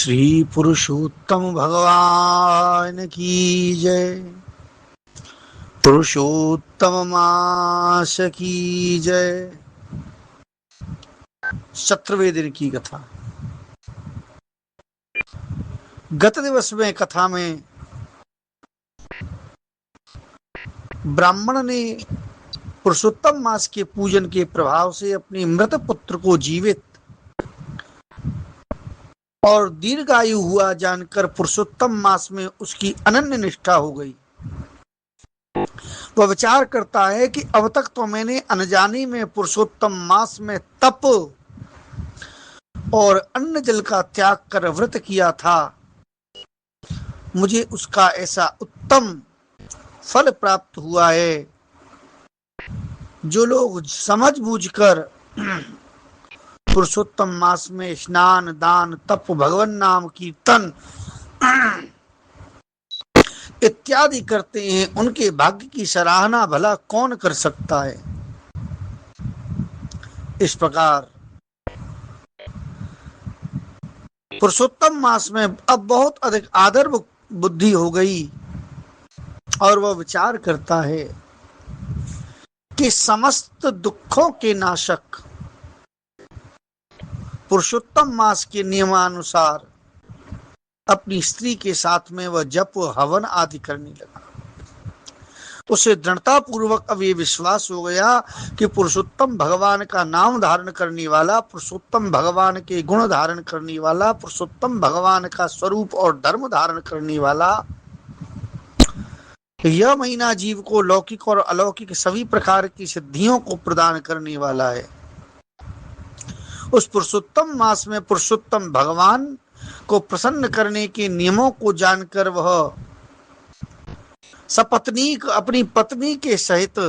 श्री पुरुषोत्तम भगवान की जय। पुरुषोत्तम मास की जय। 17वें दिन की कथा। गत दिवस में कथा में ब्राह्मण ने पुरुषोत्तम मास के पूजन के प्रभाव से अपने मृत पुत्र को जीवित और दीर्घायु हुआ जानकर पुरुषोत्तम मास में उसकी अनन्य निष्ठा हो गई। वह विचार करता है कि अब तक तो मैंने अनजाने में पुरुषोत्तम मास में तप और अन्न जल का त्याग कर व्रत किया था। मुझे उसका ऐसा उत्तम फल प्राप्त हुआ है। जो लोग समझ बूझकर पुरुषोत्तम मास में स्नान, दान, तप, भगवान नाम कीर्तन इत्यादि करते हैं, उनके भाग्य की सराहना भला कौन कर सकता है। इस प्रकार पुरुषोत्तम मास में अब बहुत अधिक आदर बुद्धि हो गई और वह विचार करता है कि समस्त दुखों के नाशक पुरुषोत्तम मास के नियमानुसार अपनी स्त्री के साथ में वह जप हवन आदि करने लगा। उसे दृढ़ता पूर्वक अब ये विश्वास हो गया कि पुरुषोत्तम भगवान का नाम धारण करने वाला, पुरुषोत्तम भगवान के गुण धारण करने वाला, पुरुषोत्तम भगवान का स्वरूप और धर्म धारण करने वाला यह महीना जीव को लौकिक और अलौकिक सभी प्रकार की सिद्धियों को प्रदान करने वाला है। उस पुरुषोत्तम मास में पुरुषोत्तम भगवान को प्रसन्न करने के नियमों को जानकर वह सपत्नीक अपनी पत्नी के सहित,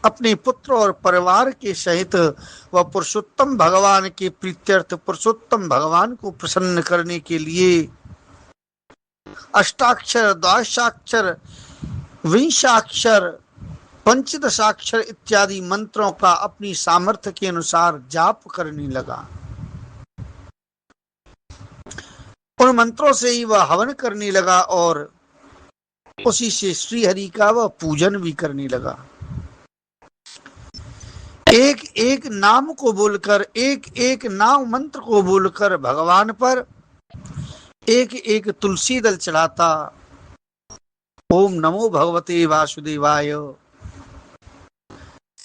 अपने पुत्र और परिवार के सहित वह पुरुषोत्तम भगवान के प्रीत्यर्थ पुरुषोत्तम भगवान को प्रसन्न करने के लिए अष्टाक्षर, द्वादशाक्षर, विंशाक्षर, पंचदशाक्षर इत्यादि मंत्रों का अपनी सामर्थ्य के अनुसार जाप करने लगा। उन मंत्रों से ही वह हवन करने लगा और उसी से श्री हरि का वह पूजन भी करने लगा। एक एक नाम को बोलकर, एक एक नाम मंत्र को बोलकर भगवान पर एक एक तुलसी दल चढ़ाता। ओम नमो भगवते वासुदेवाय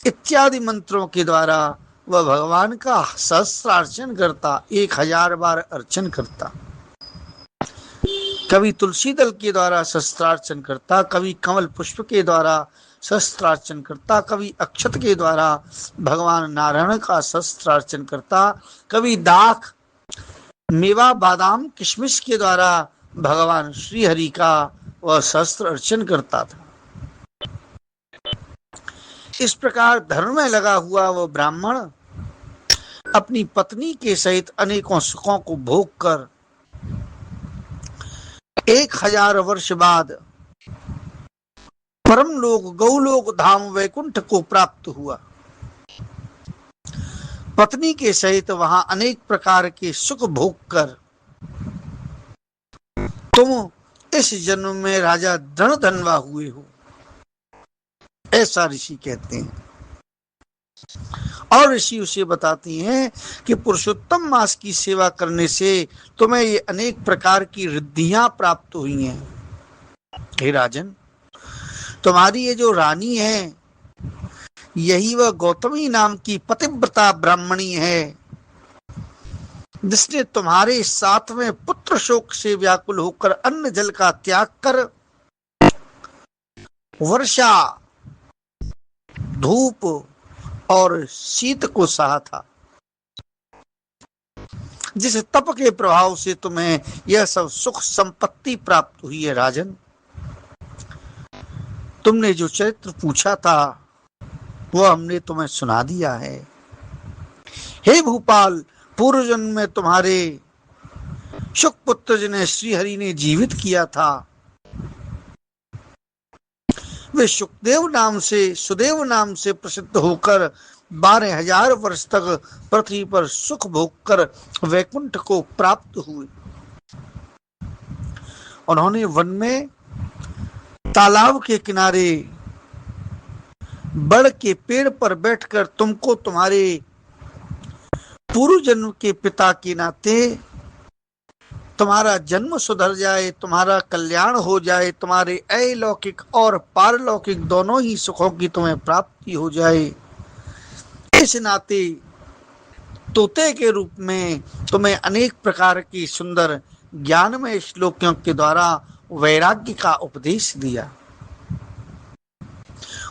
इत्यादि मंत्रों के द्वारा वह भगवान का सहस्त्रार्चन करता, 1000 बार अर्चन करता। कभी तुलसी दल के द्वारा सहस्त्रार्चन करता, कभी कमल पुष्प के द्वारा सहस्त्रार्चन करता, कभी अक्षत के द्वारा भगवान नारायण का सहस्त्रार्चन करता, कभी दाख, मेवा, बादाम, किशमिश के द्वारा भगवान श्री हरि का वह सहस्त्र अर्चन करता था। इस प्रकार धर्म में लगा हुआ वह ब्राह्मण अपनी पत्नी के सहित अनेकों सुखों को भोग कर 1000 वर्ष बाद परम लोक गौलोक धाम वैकुंठ को प्राप्त हुआ। पत्नी के सहित वहां अनेक प्रकार के सुख भोग कर तुम इस जन्म में राजा धनवा हुए हो, ऐसा ऋषि कहते हैं। और ऋषि उसे बताती हैं कि पुरुषोत्तम मास की सेवा करने से तुम्हें ये अनेक प्रकार की रिद्धियां प्राप्त हुई हैं। हे राजन, तुम्हारी ये जो रानी है यही वह गौतमी नाम की पतिव्रता ब्राह्मणी है, जिसने तुम्हारे साथ में पुत्र शोक से व्याकुल होकर अन्न जल का त्याग कर वर्षा, धूप और शीत को सहा था। जिस तप के प्रभाव से तुम्हें यह सब सुख संपत्ति प्राप्त हुई है। राजन, तुमने जो चरित्र पूछा था वह हमने तुम्हें सुना दिया है। हे भूपाल, पूर्व जन्म में तुम्हारे शुक पुत्र जिन्हें श्री हरि ने जीवित किया था, वे सुखदेव नाम से, सुदेव नाम से प्रसिद्ध होकर 12,000 वर्ष तक पृथ्वी पर सुख भोग कर वैकुंठ को प्राप्त हुए। उन्होंने वन में तालाब के किनारे बड़ के पेड़ पर बैठकर तुमको तुम्हारे पूर्व जन्म के पिता के नाते तुम्हारा जन्म सुधर जाए, तुम्हारा कल्याण हो जाए, तुम्हारे अलौकिक और पारलौकिक दोनों ही सुखों की तुम्हें प्राप्ति हो जाए, इस नाते तोते के रूप में तुम्हें अनेक प्रकार की सुंदर ज्ञानमय श्लोकों के द्वारा वैराग्य का उपदेश दिया।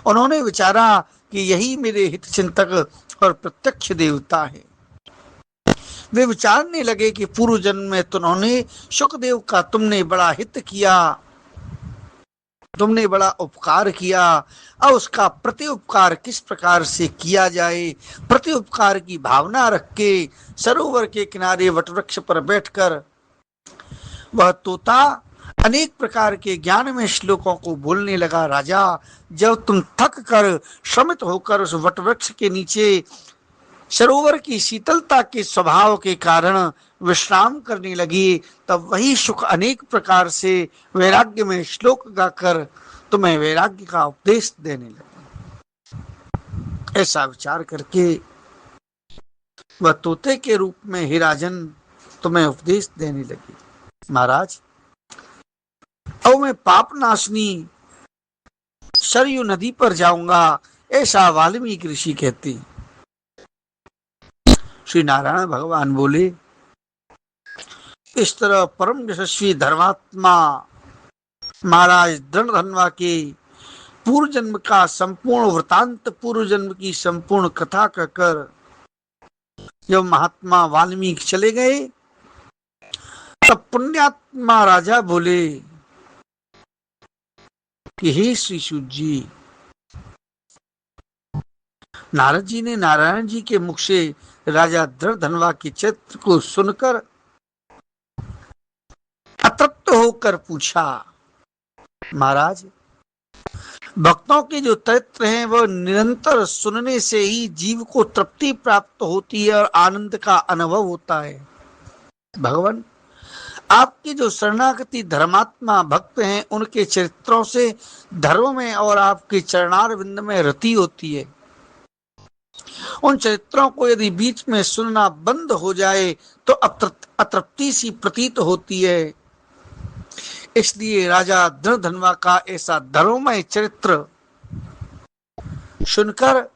उन्होंने विचारा कि यही मेरे हित चिंतक और प्रत्यक्ष देवता है। वे विचारने लगे कि पूर्व जन्म में तुमने शुकदेव का तुमने बड़ा हित किया, तुमने बड़ा उपकार किया, अब उसका प्रति उपकार किस प्रकार से किया जाए। प्रति उपकार की भावना रख के सरोवर के किनारे वटवृक्ष पर बैठकर वह तोता अनेक प्रकार के ज्ञान में श्लोकों को बोलने लगा। राजा, जब तुम थक कर श्रमित होकर उस वटवृक्ष के नीचे सरोवर की शीतलता के स्वभाव के कारण विश्राम करने लगी, तब वही सुख अनेक प्रकार से वैराग्य में श्लोक गाकर तुम्हें वैराग्य का उपदेश देने लगे। ऐसा विचार करके वह तोते के रूप में हे राजन तुम्हें उपदेश देने लगी। महाराज, अब मैं पाप नाशनी सरयू नदी पर जाऊंगा, ऐसा वाल्मीकि ऋषि कहती। श्री नारायण भगवान बोले, इस तरह परम यशस्वी धर्मात्मा महाराज दृढ़धन्वा के पूर्व जन्म का संपूर्ण वृतांत, पूर्व जन्म की संपूर्ण कथा कहकर जब महात्मा वाल्मीकि चले गए, तब पुण्यात्मा राजा बोले कि हे श्री सूत जी, नारद जी ने नारायण जी के मुख से राजा दृढ़धन्वा के चरित्र को सुनकर अतृप्त होकर पूछा, महाराज, भक्तों के जो चरित्र हैं वह निरंतर सुनने से ही जीव को तृप्ति प्राप्त होती है और आनंद का अनुभव होता है। भगवान, आपके जो शरणागति धर्मात्मा भक्त हैं उनके चरित्रों से धर्म में और आपके चरणारविंद में रति होती है। उन चरित्रों को यदि बीच में सुनना बंद हो जाए तो अतृप्ति सी प्रतीत होती है। इसलिए राजा दृढ़धन्वा का ऐसा धर्ममय चरित्र सुनकर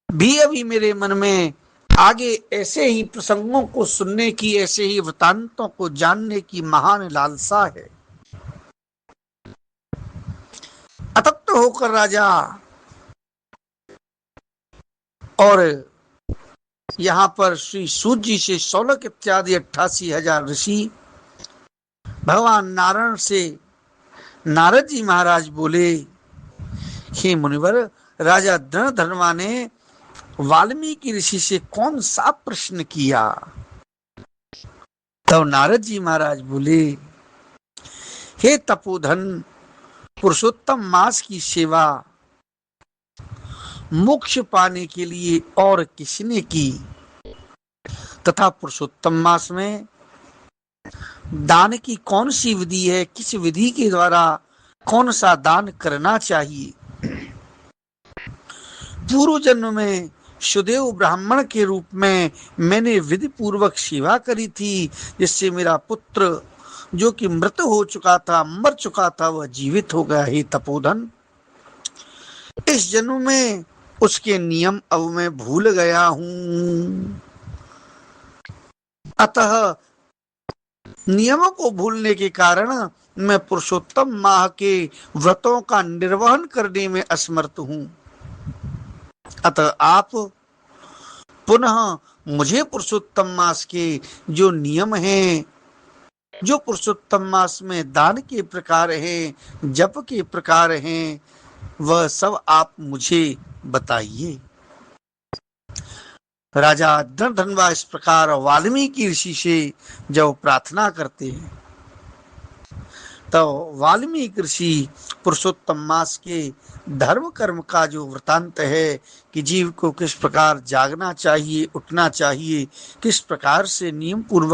भी अभी मेरे मन में आगे ऐसे ही प्रसंगों को सुनने की, ऐसे ही वृतांतों को जानने की महान लालसा है। अतप्त होकर राजा और यहाँ पर श्री सूत जी से शौनक इत्यादि 88,000 ऋषि भगवान नारायण से नारद जी महाराज बोले, हे मुनिवर, राजा दृढ़धन्वा ने वाल्मीकि ऋषि से कौन सा प्रश्न किया? तब नारद जी महाराज बोले, हे तपोधन, पुरुषोत्तम मास की सेवा मोक्ष पाने के लिए और किसने की, तथा पुरुषोत्तम मास में दान की कौन सी विधि है, किस विधि के द्वारा कौन सा दान करना चाहिए। पूर्व जन्म में सुदेव ब्राह्मण के रूप में मैंने विधि पूर्वक सेवा करी थी, जिससे मेरा पुत्र जो कि मृत हो चुका था, मर चुका था, वह जीवित हो गया। हे तपोधन, इस जन्म में उसके नियम अब मैं भूल गया हूं, अतः नियमों को भूलने के कारण मैं पुरुषोत्तम माह के व्रतों का निर्वहन करने में असमर्थ हूं। अतः आप पुनः मुझे पुरुषोत्तम मास के जो नियम हैं, जो पुरुषोत्तम मास में दान के प्रकार हैं, जप के प्रकार हैं, वह सब आप मुझे बताइए। राजा दृढ़धन्वा इस प्रकार वाल्मीकि ऋषि से जब प्रार्थना करते हैं, तो वाल्मीकि ऋषि पुरुषोत्तम मास के धर्म कर्म का जो वृतांत है कि जीव को किस प्रकार जागना चाहिए, उठना चाहिए, किस प्रकार से नियम पूर्वक